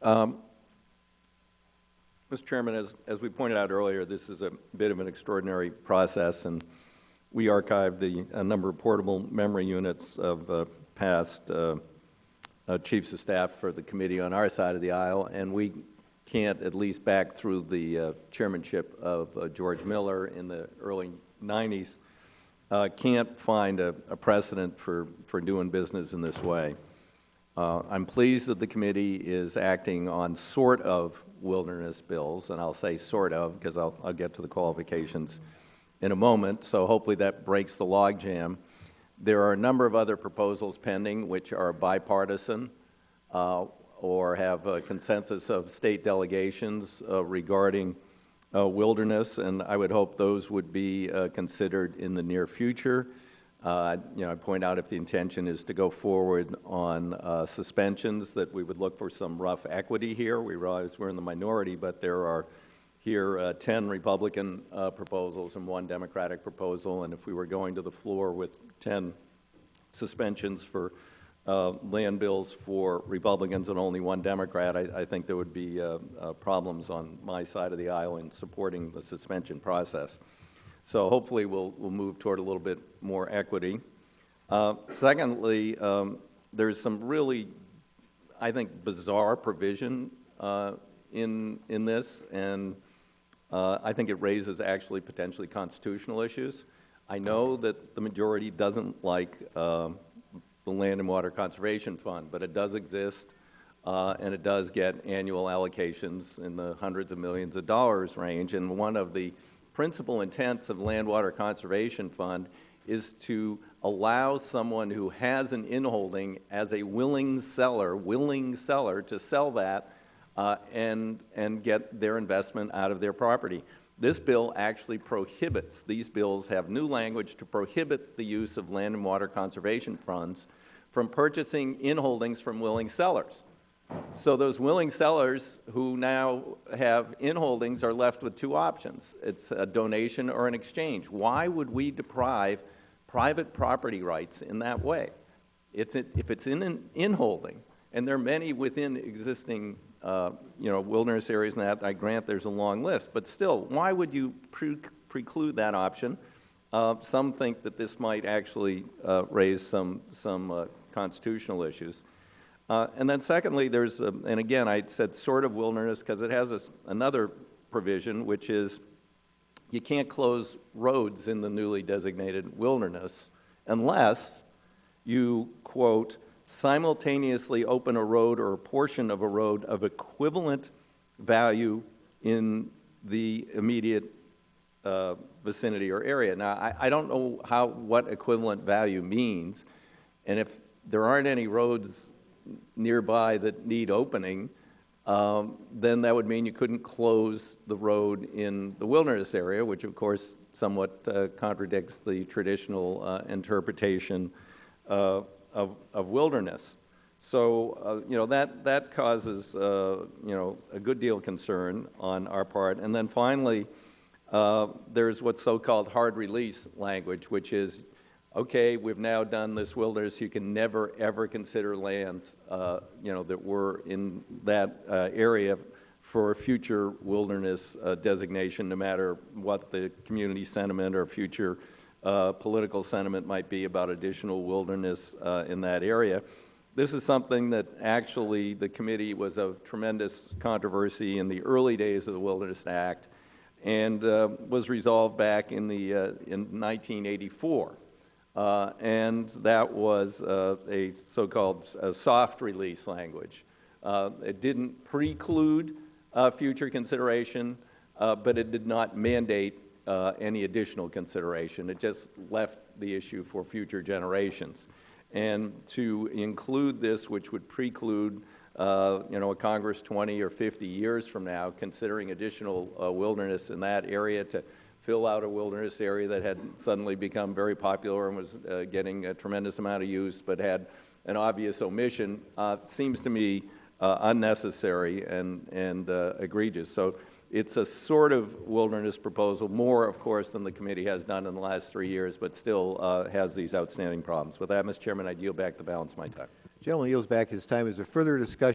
Mr. Chairman, as we pointed out earlier, this is a bit of an extraordinary process, and we archived a number of portable memory units of past chiefs of staff for the committee on our side of the aisle, and we can't, at least back through the chairmanship of George Miller in the early 90s, can't find a precedent for doing business in this way. I'm pleased that the committee is acting on sort of wilderness bills, and I'll say sort of because I'll get to the qualifications in a moment, so hopefully that breaks the logjam. There are a number of other proposals pending which are bipartisan or have a consensus of state delegations regarding wilderness, and I would hope those would be considered in the near future. I point out if the intention is to go forward on suspensions, that we would look for some rough equity here. We realize we're in the minority, but there are here 10 Republican proposals and 1 Democratic proposal, and if we were going to the floor with 10 suspensions for land bills for Republicans and only 1 Democrat, I think there would be problems on my side of the aisle in supporting the suspension process. So hopefully we'll move toward a little bit more equity. Secondly, there's some really, I think, bizarre provision in this, and I think it raises actually potentially constitutional issues. I know that the majority doesn't like the Land and Water Conservation Fund, but it does exist, and it does get annual allocations in the hundreds of millions of dollars range, and one of the principal intents of Land Water Conservation Fund is to allow someone who has an inholding as a willing seller to sell that and get their investment out of their property. This bill actually prohibits, these bills have new language to prohibit the use of land and water conservation funds from purchasing inholdings from willing sellers. So those willing sellers who now have inholdings are left with 2 options. It's a donation or an exchange. Why would we deprive private property rights in that way? If it's in an inholding, and there are many within existing wilderness areas, and that I grant there's a long list, but still, why would you preclude that option? Some think that this might actually raise some constitutional issues. And then secondly, there's, and again, I said sort of wilderness because it has another provision, which is you can't close roads in the newly designated wilderness unless you, quote, simultaneously open a road or a portion of a road of equivalent value in the immediate vicinity or area. Now, I don't know what equivalent value means, and if there aren't any roads nearby that need opening, then that would mean you couldn't close the road in the wilderness area, which of course somewhat contradicts the traditional interpretation of wilderness. So that causes a good deal of concern on our part. And then finally, there's what's so-called hard release language, which is, okay, we've now done this wilderness, you can never ever consider lands that were in that area for future wilderness designation, no matter what the community sentiment or future political sentiment might be about additional wilderness in that area. This is something that actually the committee was of tremendous controversy in the early days of the Wilderness Act, and was resolved back in 1984. And that was a so-called soft release language. It didn't preclude future consideration, but it did not mandate any additional consideration. It just left the issue for future generations. And to include this, which would preclude a Congress 20 or 50 years from now considering additional wilderness in that area to fill out a wilderness area that had suddenly become very popular and was getting a tremendous amount of use but had an obvious omission, seems to me unnecessary and egregious. So it's a sort of wilderness proposal, more, of course, than the committee has done in the last 3 years, but still has these outstanding problems. With that, Mr. Chairman, I yield back the balance of my time. The gentleman yields back his time. Is there further discussion?